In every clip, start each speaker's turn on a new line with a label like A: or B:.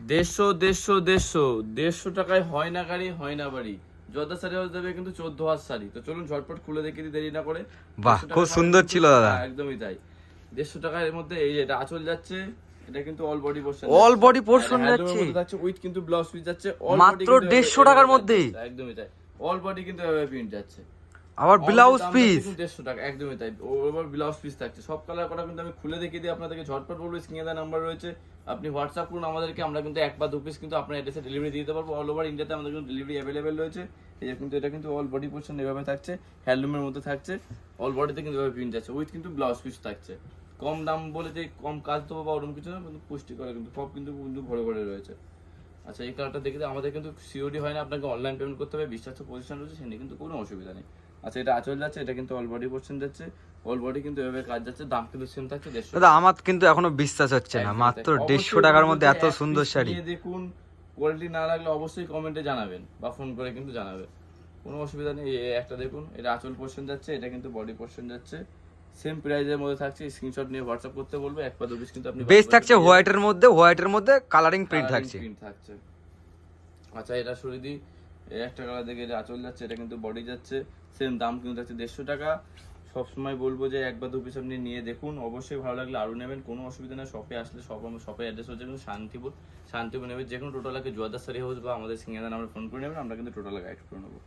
A: দেড়শো টাকায় হয় না গাড়ি, হয় না বাড়ি। জর্দা শাড়ি হাউস দেবে কিন্তু 14 হাত শাড়ি। তো চলুন ঝটপট খুলে দেখিয়ে দিই, দেরি না করে।
B: বাহ,
A: 150
B: খুব
A: টাকা
B: সুন্দর
A: কিন্তু-
B: ছিল দাদা।
A: হ্যাঁ, একদমই তাই। 150 টাকার মধ্যে এই যে এটা আঁচল যাচ্ছে, এটা কিন্তু all body portion,
B: all body portion যাচ্ছে
A: মধ্যে যাচ্ছে, উইথ কিন্তু ব্লাউজ পিস যাচ্ছে, all
B: মাত্র
A: body কিন্তু
B: 150 টাকার মধ্যে।
A: একদমই তাই। অল বডি কিন্তু এভাবে প্রিন্ট যাচ্ছে।
B: আবার ব্লাউজ পিস।
A: 150 টাকা, একদমই তাই। ওভার ব্লাউজ পিস থাকছে, সব কালার করা কিন্তু আমি খুলে দেখিয়ে দিই আপনাদেরকে। ঝটপট বলবো, স্ক্রিনে দেওয়া নাম্বার রয়েছে, আপনি হোয়াটসঅ্যাপ করুন আমাদেরকে। আমরা কিন্তু এক বা দু পিস কিন্তু আপনার অ্যাড্রেসে ডেলিভারি দিতে পারবো। অল ওভার ইন্ডিয়াতে আমাদের কিন্তু ডেলিভারি অ্যাভেলেবেল রয়েছে। এই যে কিন্তু এটা কিন্তু অল বডি পোরশন এভাবে থাকছে, হ্যান্ডলুমের মধ্যে থাকছে, অল বডিতে কিন্তু এভাবে প্রিন্ট যাচ্ছে, উইথ কিন্তু ব্লাউজ পিস থাকছে। কম দাম বলে যে কম কাজ দেবো বা ওরকম কিছু না, কিন্তু পুষ্টি করে কিন্তু সব কিন্তু কিন্তু ভরে ভরে রয়েছে। আচ্ছা, এই কালারটা দেখে আমাদের কিন্তু সিওডি হয় না, আপনাকে অনলাইন পেমেন্ট করতে হবে। বিশ্বাস পজিশন রয়েছে, সেটা কিন্তু কোনো অসুবিধা নেই। আচ্ছা, এটা আঁচল যাচ্ছে, এটা কিন্তু অল বডি পোরশন যাচ্ছে, অল বডি কিন্তু এভাবে কাজ যাচ্ছে। দাম কিন্তু সেম থাকছে 150
B: দাদা আমার কিন্তু এখনো বিশ্বাস হচ্ছে না, মাত্র 150 টাকার মধ্যে এত সুন্দর শাড়ি।
A: দেখুন, কোয়ালিটি না লাগলে অবশ্যই কমেন্টে জানাবেন বা ফোন করে কিন্তু জানাবেন, কোনো অসুবিধা নেই। এই একটা দেখুন, এটা আঁচল পোরশন যাচ্ছে, এটা কিন্তু বডি পোরশন যাচ্ছে, সেম প্রাইজের মধ্যে থাকছে। স্ক্রিনশট নিয়ে হোয়াটসঅ্যাপ করতে বলবো, এক বা দু পিস কিন্তু আপনি
B: বেস থাকছে হোয়াইটের মধ্যে কালারিং প্রিন্ট থাকছে।
A: থাকছে। আচ্ছা, এটা সরিয়ে দিই। এই একটা কালার দেখে এটা আঁচল যাচ্ছে, এটা কিন্তু বডি যাচ্ছে, সেম দাম কিন্তু যাচ্ছে 150 টাকা। সবসময় বলবো যে এক বা দু পিস আপনি নিয়ে দেখুন, অবশ্যই ভালো লাগলে আরও নেবেন, কোনো অসুবিধা নেই। শপে আসলে শপের অ্যাড্রেস হচ্ছে কিন্তু শান্তিপুর নেবেন। যে কোনো টোটালকে জোয়াদার শাড়ি হাউস বা আমাদের সিঙ্গাদা নাম্বার ফোন করে নেবেন, আমরা কিন্তু টোটাল গাইড করে নেবো।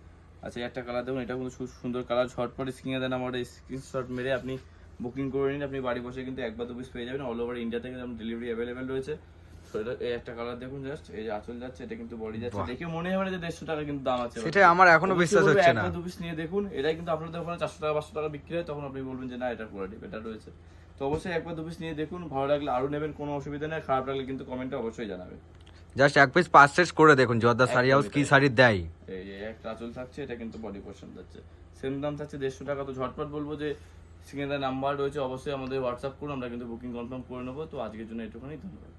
A: আচ্ছা, এই একটা কালার দেখুন, এটা কিন্তু খুব সুন্দর কালার। ঝটপট সিঙ্গাদা নাম্বার স্ক্রিনশট মেরে আপনি বুকিং করে নিন, আপনি বাড়ি বসে কিন্তু এক বা দু পিস পেয়ে যাবেন। অল ওভার ইন্ডিয়া থেকে ডেলিভারি অ্যাভেলেবেল রয়েছে। এই একটা কালার দেখুন, জাস্ট এই যে আঁচল যাচ্ছে, এটা কিন্তু বডি যাচ্ছে। দেখে মনে হবে না যে 150 টাকা কিন্তু দাম আছে,
B: সেটা আমার এখনো বিশ্বাস হচ্ছে না।
A: একটা দু পিস নিয়ে দেখুন, এটাই কিন্তু আপনাদের ওখানে 400 টাকা 500 টাকা বিক্রি হয়, তখন আপনি বলবেন যে না, এটা কোয়ালিটি বেটার রয়েছে। তো অবশ্যই একবার দু পিস নিয়ে দেখুন, ভালো লাগলে আরো নেবেন, কোনো অসুবিধা নেই। খারাপ লাগলে কিন্তু কমেন্টে অবশ্যই জানাবেন।
B: জাস্ট এক পিস পারচেজ করে দেখুন জর্দা শাড়ি হাউস কি শাড়ি দেয়।
A: এই যে একটা আঁচল থাকছে, এটা কিন্তু বডি পোরশন যাচ্ছে, সেম দাম থাকছে 150 টাকা। তো ঝটপট বলবো যে স্ক্রিনে নাম্বার রয়েছে, অবশ্যই আমাদের হোয়াটসঅ্যাপ করুন, আমরা কিন্তু বুকিং কনফার্ম করে নেবো। তো আজকের জন্য এটুকুনি, ধন্যবাদ।